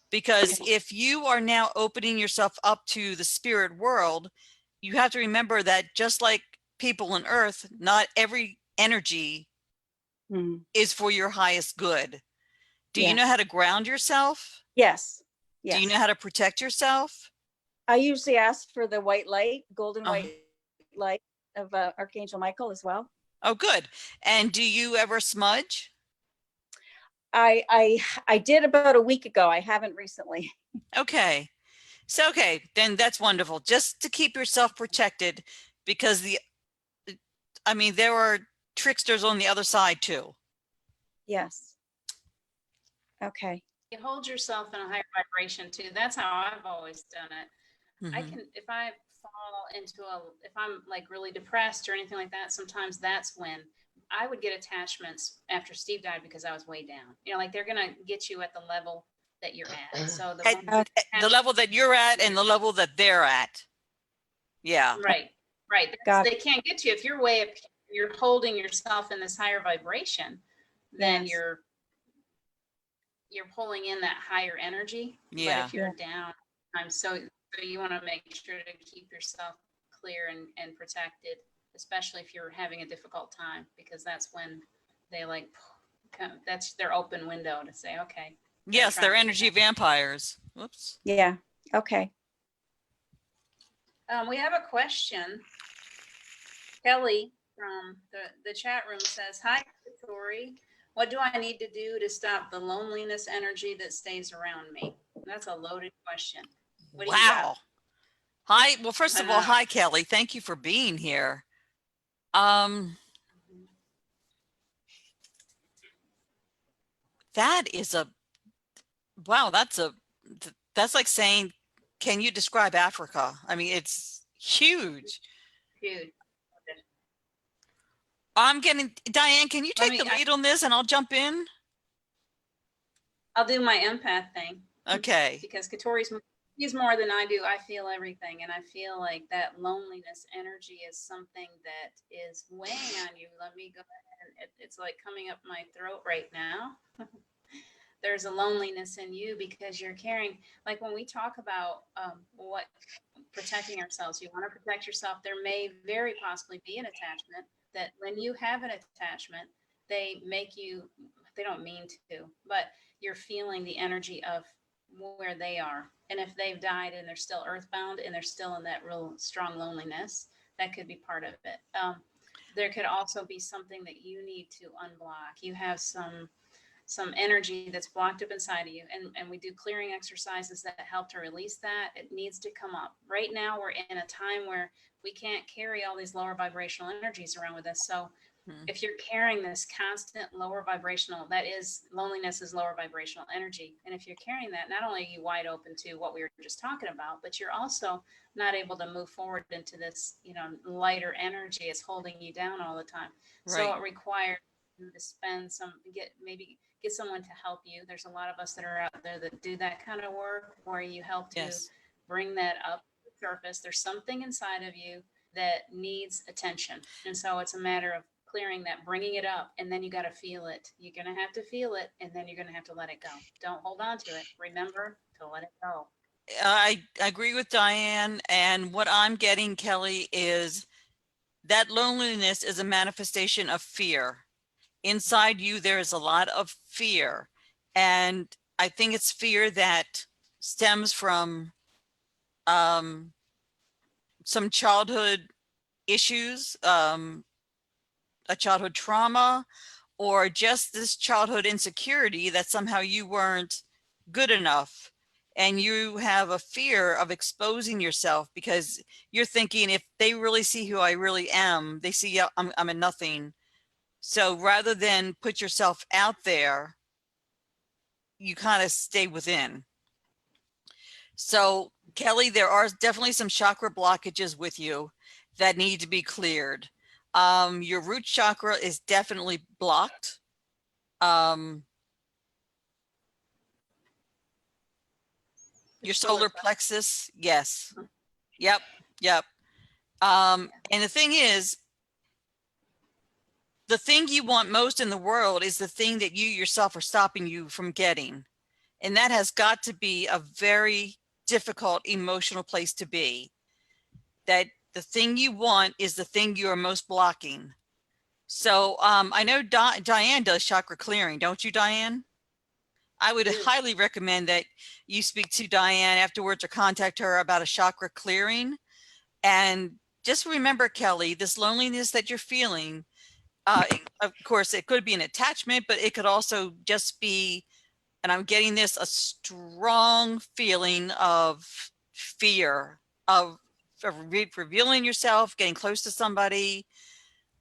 Because if you are now opening yourself up to the spirit world, you have to remember that just like people on earth, not every energy is for your highest good. Do you know how to ground yourself? Yes. Do you know how to protect yourself? I usually ask for the white light, golden white light of Archangel Michael as well. Oh, good. And do you ever smudge? I did about a week ago. I haven't recently. Okay. So, okay, then that's wonderful. Just to keep yourself protected, because I mean, there are tricksters on the other side too. Yes. Okay. You hold yourself in a higher vibration too. That's how I've always done it. I Mhm. can, if I fall into if I'm like really depressed or anything like that, sometimes that's when I would get attachments after Steve died because I was way down. You know, like they're going to get you at the level that you're at. So the At moment the level that you're at and the level that they're at. Yeah. right, right. Got They can't get to you if you're way up. You're holding yourself in this higher vibration. Then Yes. you're pulling in that higher energy. But Yeah. if you're down, so you want to make sure to keep yourself clear and protected, especially if you're having a difficult time, because that's when they like that's their open window to say, okay. Yes, they're trying to energy protect. vampires. Whoops. Yeah. Okay. We have a question. Kelly from the chat room says, "Hi, Catori. What do I need to do to stop the loneliness energy that stays around me?" That's a loaded question. What do you got? Wow. Hi. Well, first I of all, know. hi, Kelly. Thank you for being here. That is wow. That's like saying, can you describe Africa? I mean, it's huge. Huge. Diane, can you take the lead on this and I'll jump in? I'll do my empath thing. Okay. Because Katori's he's more than I do. I feel everything, and I feel like that loneliness energy is something that is weighing on you. Let me go ahead. It's like coming up my throat right now. There's a loneliness in you because you're carrying, like when we talk about what protecting ourselves, you want to protect yourself. There may very possibly be an attachment that when you have an attachment, they make you, they don't mean to, but you're feeling the energy of where they are. And if they've died and they're still earthbound and they're still in that real strong loneliness, that could be part of it. There could also be something that you need to unblock. You have some energy that's blocked up inside of you, and we do clearing exercises that help to release that. It needs to come up. Right now we're in a time where we can't carry all these lower vibrational energies around with us. So if you're carrying this constant lower vibrational, that is, loneliness is lower vibrational energy. And if you're carrying that, not only are you wide open to what we were just talking about, but you're also not able to move forward into this, lighter energy. It's holding you down all the time. Right. So it requires you to spend get someone to help you. There's a lot of us that are out there that do that kind of work where you help to bring that up to the surface. There's something inside of you that needs attention. And so it's a matter of clearing that, bringing it up, and then you got to feel it. You're going to have to feel it, and then you're going to have to let it go. Don't hold on to it. Remember to let it go. I agree with Diane. And what I'm getting, Kelly, is that loneliness is a manifestation of fear. Inside you, there is a lot of fear. And I think it's fear that stems from some childhood issues, a childhood trauma, or just this childhood insecurity that somehow you weren't good enough. And you have a fear of exposing yourself because you're thinking, if they really see who I really am, they see I'm a nothing. So rather than put yourself out there, you kind of stay within. So Kelly, there are definitely some chakra blockages with you that need to be cleared. Your root chakra is definitely blocked. Your solar plexus, yes. Yep. And the thing is, the thing you want most in the world is the thing that you yourself are stopping you from getting. And that has got to be a very difficult emotional place to be. That the thing you want is the thing you are most blocking. So I know Diane does chakra clearing, don't you, Diane? I would highly recommend that you speak to Diane afterwards or contact her about a chakra clearing. And just remember, Kelly, this loneliness that you're feeling Of course, it could be an attachment, but it could also just be, and I'm getting this, a strong feeling of fear of revealing yourself, getting close to somebody.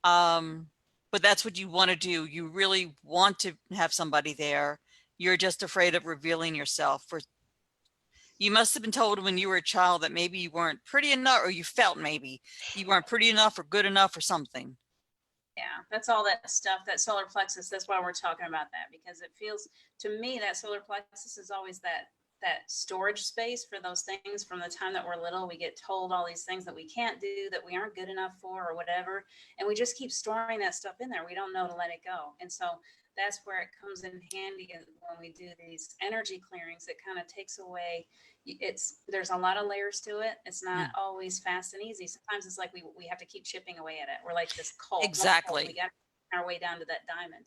But that's what you want to do. You really want to have somebody there. You're just afraid of revealing yourself. You must have been told when you were a child that maybe you weren't pretty enough, or you felt maybe you weren't pretty enough or good enough or something. Yeah, that's all that stuff, that solar plexus. That's why we're talking about that, because it feels to me that solar plexus is always that storage space for those things. From the time that we're little, we get told all these things that we can't do, that we aren't good enough for, or whatever, and we just keep storing that stuff in there. We don't know to let it go. And so that's where it comes in handy when we do these energy clearings. It kind of takes away, there's a lot of layers to it. It's not always fast and easy. Sometimes it's like we have to keep chipping away at it. We're like this coal. Exactly. We got our way down to that diamond.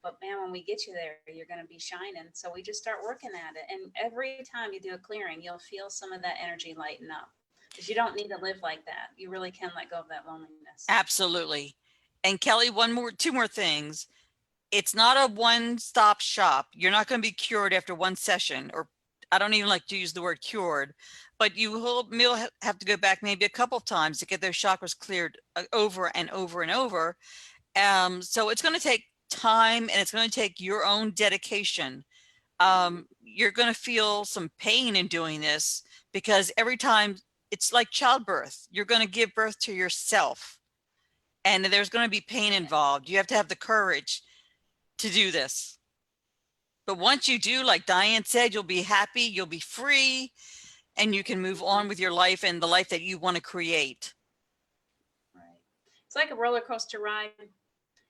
But man, when we get you there, you're going to be shining. So we just start working at it. And every time you do a clearing, you'll feel some of that energy lighten up, because you don't need to live like that. You really can let go of that loneliness. Absolutely. And Kelly, two more things. It's not a one-stop shop. You're not going to be cured after one session, or I don't even like to use the word cured, but you will have to go back maybe a couple of times to get those chakras cleared over and over and over. So it's going to take time, and it's going to take your own dedication. You're going to feel some pain in doing this, because every time it's like childbirth. You're going to give birth to yourself, and there's going to be pain involved. You have to have the courage to do this. But once you do, like Diane said, you'll be happy, you'll be free, and you can move on with your life and the life that you want to create. Right. It's like a roller coaster ride.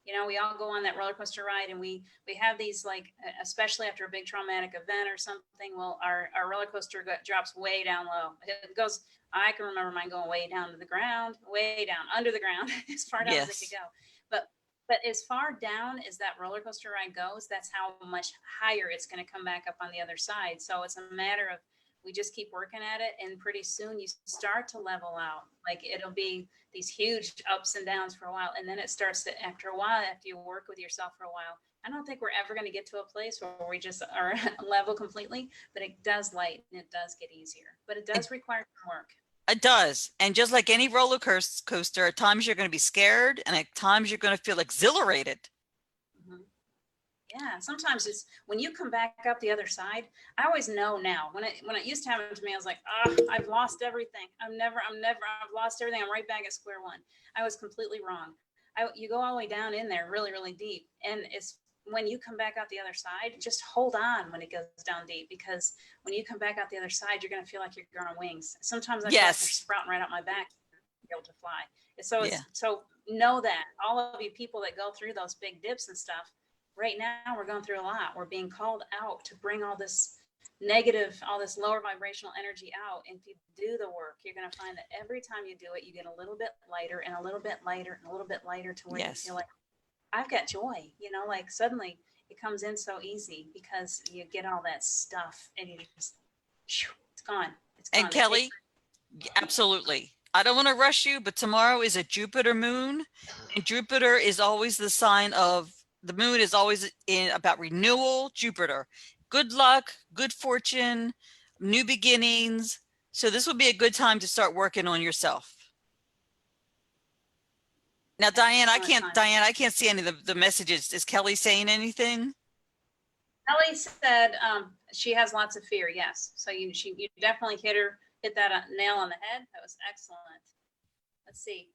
You know, we all go on that roller coaster ride, and we have these, like, especially after a big traumatic event or something, well, our roller coaster drops way down low. It goes, I can remember mine going way down to the ground, way down under the ground, as far down as it could go. But as far down as that roller coaster ride goes, that's how much higher it's going to come back up on the other side. So it's a matter of, we just keep working at it, and pretty soon you start to level out. Like, it'll be these huge ups and downs for a while, and then it starts to, after a while, after you work with yourself for a while, I don't think we're ever going to get to a place where we just are level completely, but it does lighten, it does get easier, but it does require some work. It does. And just like any roller coaster, at times you're going to be scared, and at times you're going to feel exhilarated. Mm-hmm. Yeah, sometimes it's when you come back up the other side. I always know now. When it used to happen to me, I was like, oh, I've lost everything. I've lost everything. I'm right back at square one. I was completely wrong. You go all the way down in there really, really deep. And it's when you come back out the other side, just hold on when it goes down deep, because when you come back out the other side, you're going to feel like you're growing wings. Sometimes I feel like they're sprouting right out my back to be able to fly. So know that all of you people that go through those big dips and stuff, right now we're going through a lot. We're being called out to bring all this negative, all this lower vibrational energy out. And if you do the work, you're going to find that every time you do it, you get a little bit lighter and a little bit lighter and a little bit lighter, to where you feel like, I've got joy, you know, like suddenly it comes in so easy, because you get all that stuff and you just, it's gone. It's gone. And Kelly, absolutely. I don't want to rush you, but tomorrow is a Jupiter moon, and Jupiter is always the sign of, the moon is always about renewal. Jupiter, good luck, good fortune, new beginnings. So this would be a good time to start working on yourself. Now, Diane, I can't see any of the messages. Is Kelly saying anything? Kelly said she has lots of fear. Yes. So you definitely hit that nail on the head. That was excellent. Let's see.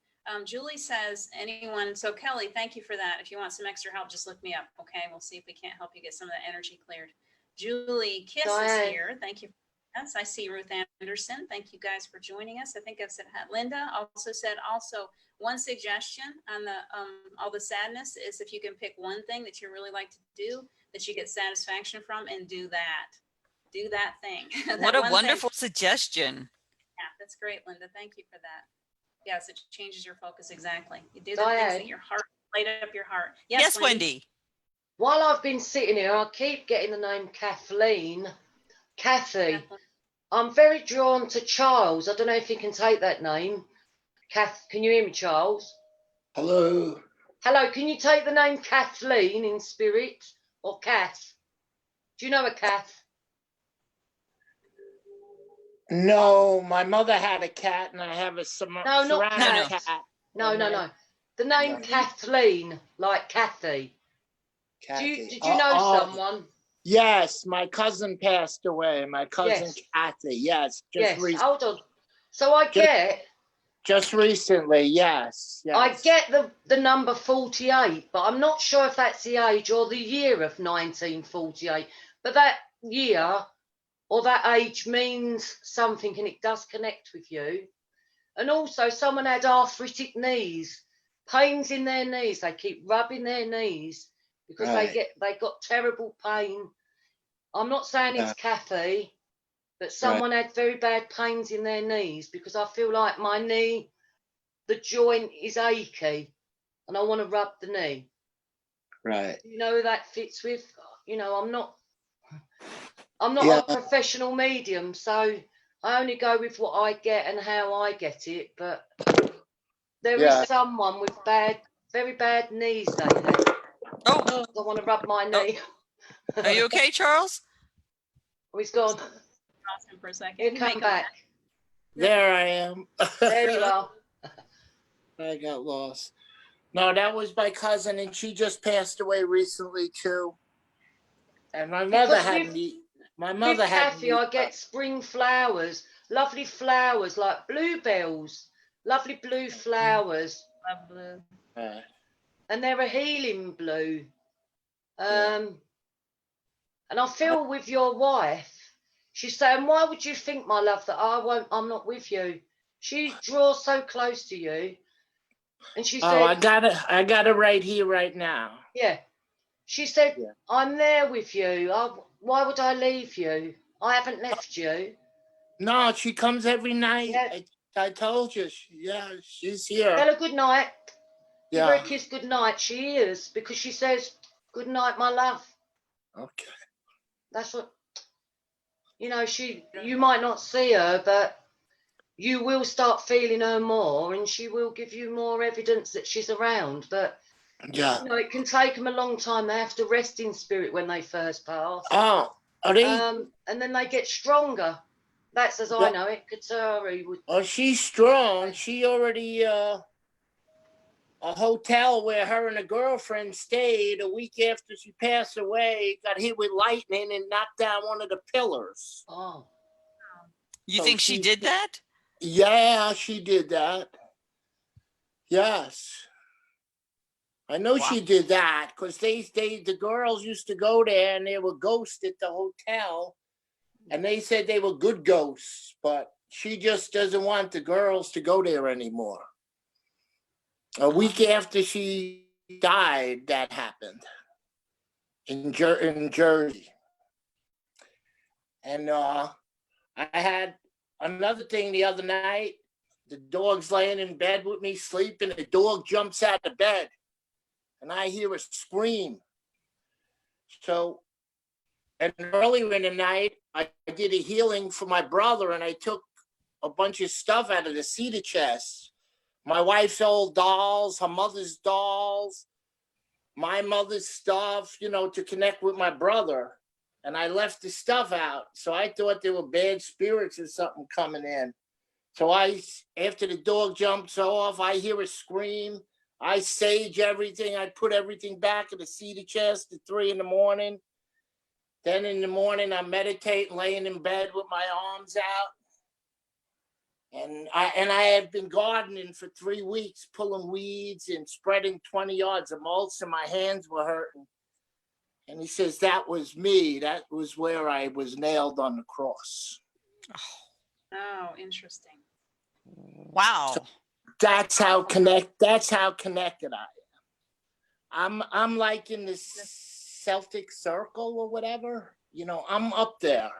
Julie says, anyone. So Kelly, thank you for that. If you want some extra help, just look me up. Okay. We'll see if we can't help you get some of that energy cleared. Julie Kiss is here. Thank you. Yes, I see Ruth Anderson. Thank you guys for joining us. I think I've said Linda also said, one suggestion on the all the sadness is, if you can pick one thing that you really like to do, that you get satisfaction from, and do that thing. What a wonderful suggestion. Yeah, that's great, Linda. Thank you for that. Yes, it changes your focus. Exactly. You do the things that your heart, light up your heart. Yes, Wendy. While I've been sitting here, I keep getting the name Kathy. I'm very drawn to Charles. I don't know if you can take that name. Can you hear me, Charles? Hello. Hello, can you take the name Kathleen in spirit or Kath? Do you know a Kath? No, my mother had a cat, and I have a No, not ceramic Kath. cat. No, and no, I- no. The name No. Kathleen, like Kathy. Kathy. Did you know someone? Yes, my cousin passed away. My cousin Yes. Kathy. Yes, Yes. Hold on. So I get just recently. Yes, yes. I get the number 48, but I'm not sure if that's the age or the year of 1948. But that year or that age means something, and it does connect with you. And also, someone had arthritic knees, pains in their knees. They keep rubbing their knees because Right. they got terrible pain. I'm not saying Yeah. it's Kathy, but someone had very bad pains in their knees because I feel like my knee, the joint is achy, and I want to rub the knee. Right. You know who that fits with? You know, I'm not Yeah. a professional medium, so I only go with what I get and how I get it. But there is someone with very bad knees they have. Oh, I want to rub my knee. are you okay, Charles? Oh, he's gone. Lost him for a second. He'll You come make him back. There I am. There you are. I got lost. No, that was my cousin, and she just passed away recently too. And my mother Because had with- me. My With mother had Kathy, I get spring flowers, lovely flowers like bluebells, lovely blue flowers, love blue. and they're a healing blue. And I feel with your wife, she's saying, "Why would you think, my love, that I'm not with you?" She draws so close to you, and she said, I got it right here, right now. "Yeah." She said, Yeah. "I'm there with you. Why would I leave you? I haven't left you." No, she comes every night. Yeah. I told you. She's here. Tell her good night. Give her Yeah. a kiss good night. She is, because she says, "Good night, my love." Okay. That's what, you might not see her, but you will start feeling her more, and she will give you more evidence that she's around. But, Yeah. it can take them a long time. They have to rest in spirit when they first pass. Oh, are they? And then they get stronger. That's as I Yeah. know it. Catori would. Oh, she's strong. She already a hotel where her and a girlfriend stayed a week after she passed away, got hit with lightning and knocked down one of the pillars. Oh, You So think she did that? Yeah, she did that. Yes. I know Wow. she did that because the girls used to go there and there were ghosts at the hotel, and they said they were good ghosts, but she just doesn't want the girls to go there anymore. A week after she died, that happened in Jersey. And I had another thing the other night. The dog's laying in bed with me, sleeping. The dog jumps out of bed, and I hear a scream. So, and earlier in the night, I did a healing for my brother, and I took a bunch of stuff out of the cedar chest. My wife's old dolls, her mother's dolls, my mother's stuff, to connect with my brother. And I left the stuff out. So I thought there were bad spirits or something coming in. So after the dog jumps off, I hear a scream. I sage everything. I put everything back in the cedar chest at 3 a.m. Then in the morning, I meditate, laying in bed with my arms out. And I had been gardening for 3 weeks, pulling weeds and spreading 20 yards of mulch, and my hands were hurting. And he says, that was me. That was where I was nailed on the cross. Oh, interesting. Wow. So that's how connected I am. I'm like in this Celtic circle or whatever. I'm up there.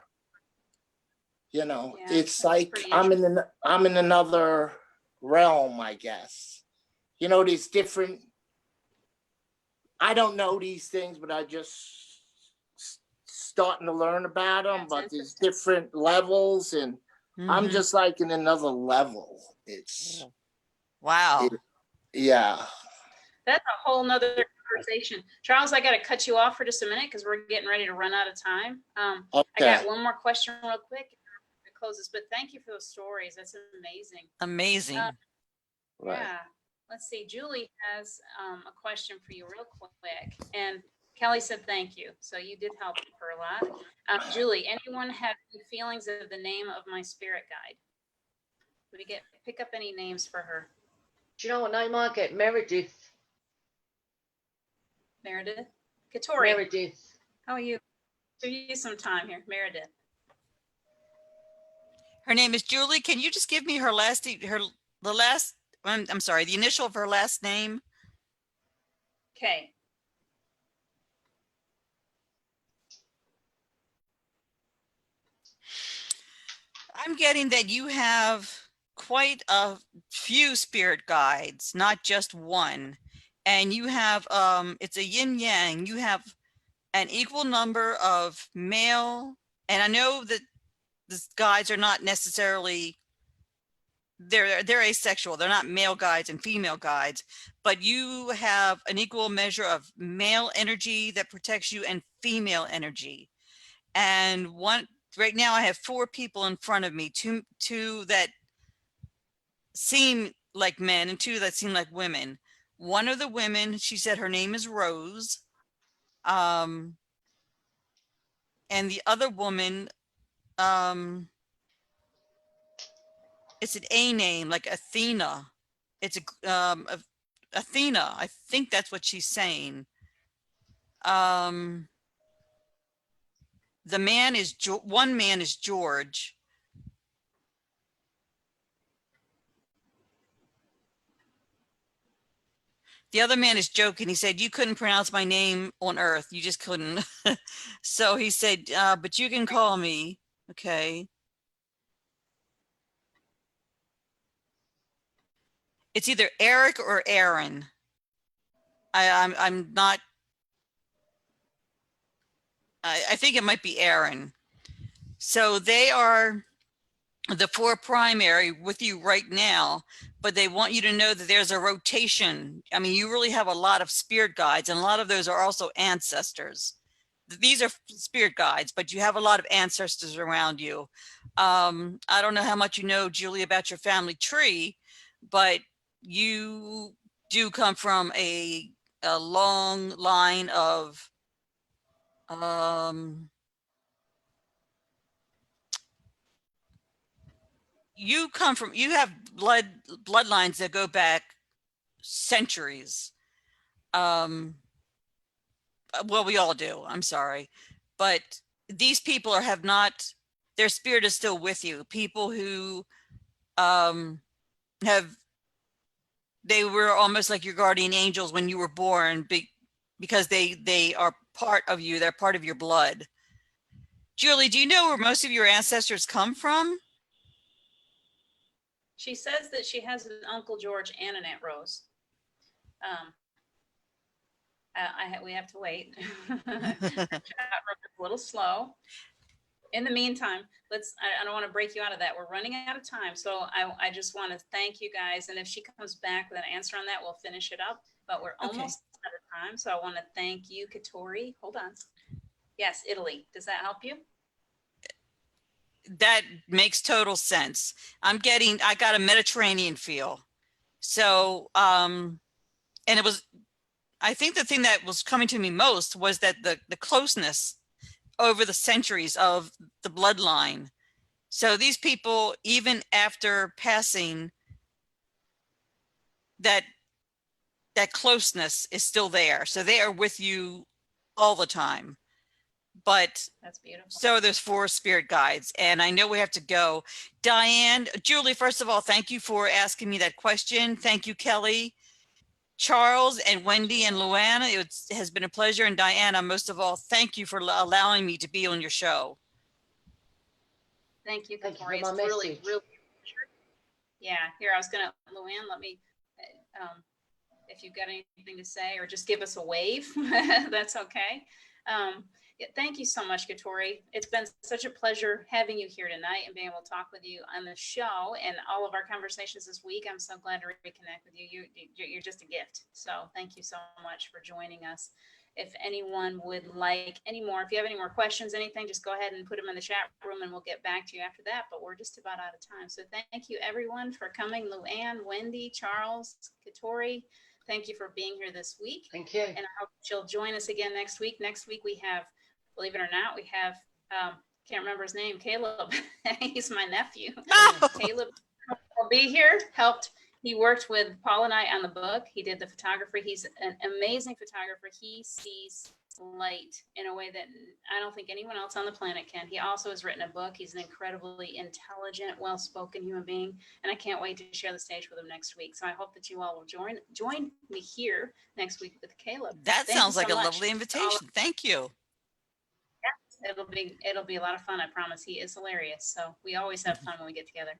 It's like I'm in another realm, I guess. There's different. I don't know these things, but I just starting to learn about them. But there's different levels, and I'm Mhm. just like in another level. It's Wow. yeah. That's a whole nother conversation. Charles, I got to cut you off for just a minute because we're getting ready to run out of time. I got one more question real quick to close this, but thank you for those stories. That's amazing. Amazing. Right. Yeah. Let's see. Julie has a question for you real quick. And Kelly said thank you. So you did help her a lot. Julie, anyone have any feelings of the name of my spirit guide? Did we pick up any names for her? Do you know what name I get? Meredith. Meredith? Catori. Meredith. How are you? Give you some time here. Meredith. Her name is Julie. Can you just give me her last, I'm sorry, the initial of her last name? Okay. I'm getting that you have quite a few spirit guides, not just one. And you have, it's a yin yang. You have an equal number of male, and I know that the guides are not necessarily, they're asexual. They're not male guides and female guides, but you have an equal measure of male energy that protects you and female energy. And right now I have 4 people in front of me, two that seem like men and 2 that seem like women. One of the women, she said her name is Rose. And the other woman, it's an A name, like Athena. It's Athena. I think that's what she's saying. The man is, one man is George. The other man is joking. He said, you couldn't pronounce my name on earth. You just couldn't. So he said, but you can call me. Okay. It's either Eric or Aaron. I'm not, I think it might be Aaron. So they are the 4 primary with you right now, but they want you to know that there's a rotation. I mean, you really have a lot of spirit guides, and a lot of those are also ancestors. These are spirit guides, but you have a lot of ancestors around you. I don't know how much you know, Julie, about your family tree, but you do come from a long line of you have bloodlines that go back centuries. Well, we all do, I'm sorry, but these people have not, their spirit is still with you. People who they were almost like your guardian angels when you were born, because they are part of you. They're part of your blood. Julie, do you know where most of your ancestors come from? She says that she has an Uncle George and an Aunt Rose. We have to wait. A little slow. In the meantime, I don't want to break you out of that. We're running out of time. So I just want to thank you guys. And if she comes back with an answer on that, we'll finish it up. But we're almost out of time. So I want to thank you, Catori. Hold on. Yes, Italy. Does that help you? That makes total sense. I got a Mediterranean feel. So, and it was, I think the thing that was coming to me most was that the closeness over the centuries of the bloodline. So these people, even after passing, that closeness is still there. So they are with you all the time. But that's beautiful. So there's 4 spirit guides, and I know we have to go. Diane, Julie, first of all, thank you for asking me that question. Thank you, Kelly, Charles, and Wendy, and Luana. It has been a pleasure. And Diana, most of all, thank you for allowing me to be on your show. Thank you, Thank you Catori. for my It's really, message. really. Yeah. Here, I was gonna, Luann, let me. If you've got anything to say, or just give us a wave, that's okay. Yeah, thank you so much, Catori. It's been such a pleasure having you here tonight and being able to talk with you on the show and all of our conversations this week. I'm so glad to reconnect with you. You're just a gift. So thank you so much for joining us. If anyone would like any more, if you have any more questions, anything, just go ahead and put them in the chat room and we'll get back to you after that. But we're just about out of time. So thank you everyone for coming. Luann, Wendy, Charles, Catori, thank you for being here this week. Thank you. And I hope you'll join us again next week. Next week we have, believe it or not, we have, can't remember his name, Caleb. He's my nephew. Oh. Caleb will be here, he worked with Paul and I on the book. He did the photography. He's an amazing photographer. He sees light in a way that I don't think anyone else on the planet can. He also has written a book. He's an incredibly intelligent, well-spoken human being. And I can't wait to share the stage with him next week. So I hope that you all will join me here next week with Caleb. That Thank sounds you so like a much. lovely invitation. Thank you. It'll be a lot of fun, I promise. He is hilarious. So we always have fun when we get together.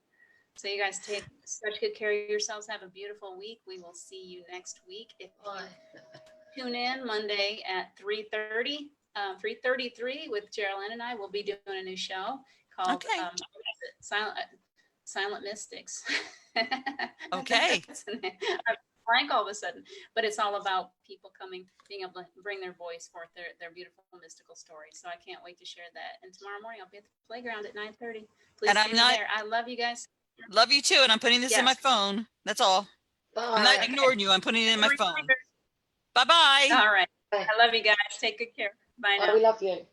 So you guys take such good care of yourselves. Have a beautiful week. We will see you next week. If you tune in Monday at 3:30, 3:33 with Geraldine and I, we'll be doing a new show called Silent Mystics. Okay. I'm blank all of a sudden, but it's all about people being able to bring their voice forth, their beautiful mystical stories. So I can't wait to share that. And tomorrow morning I'll be at the playground at 9:30. Please And see me there. I love you guys. Love you too. And I'm putting this in my phone. That's all. Bye. I'm not ignoring you. I'm putting it in my phone. Bye-bye. All right. I love you guys. Take good care. Bye now. We love you.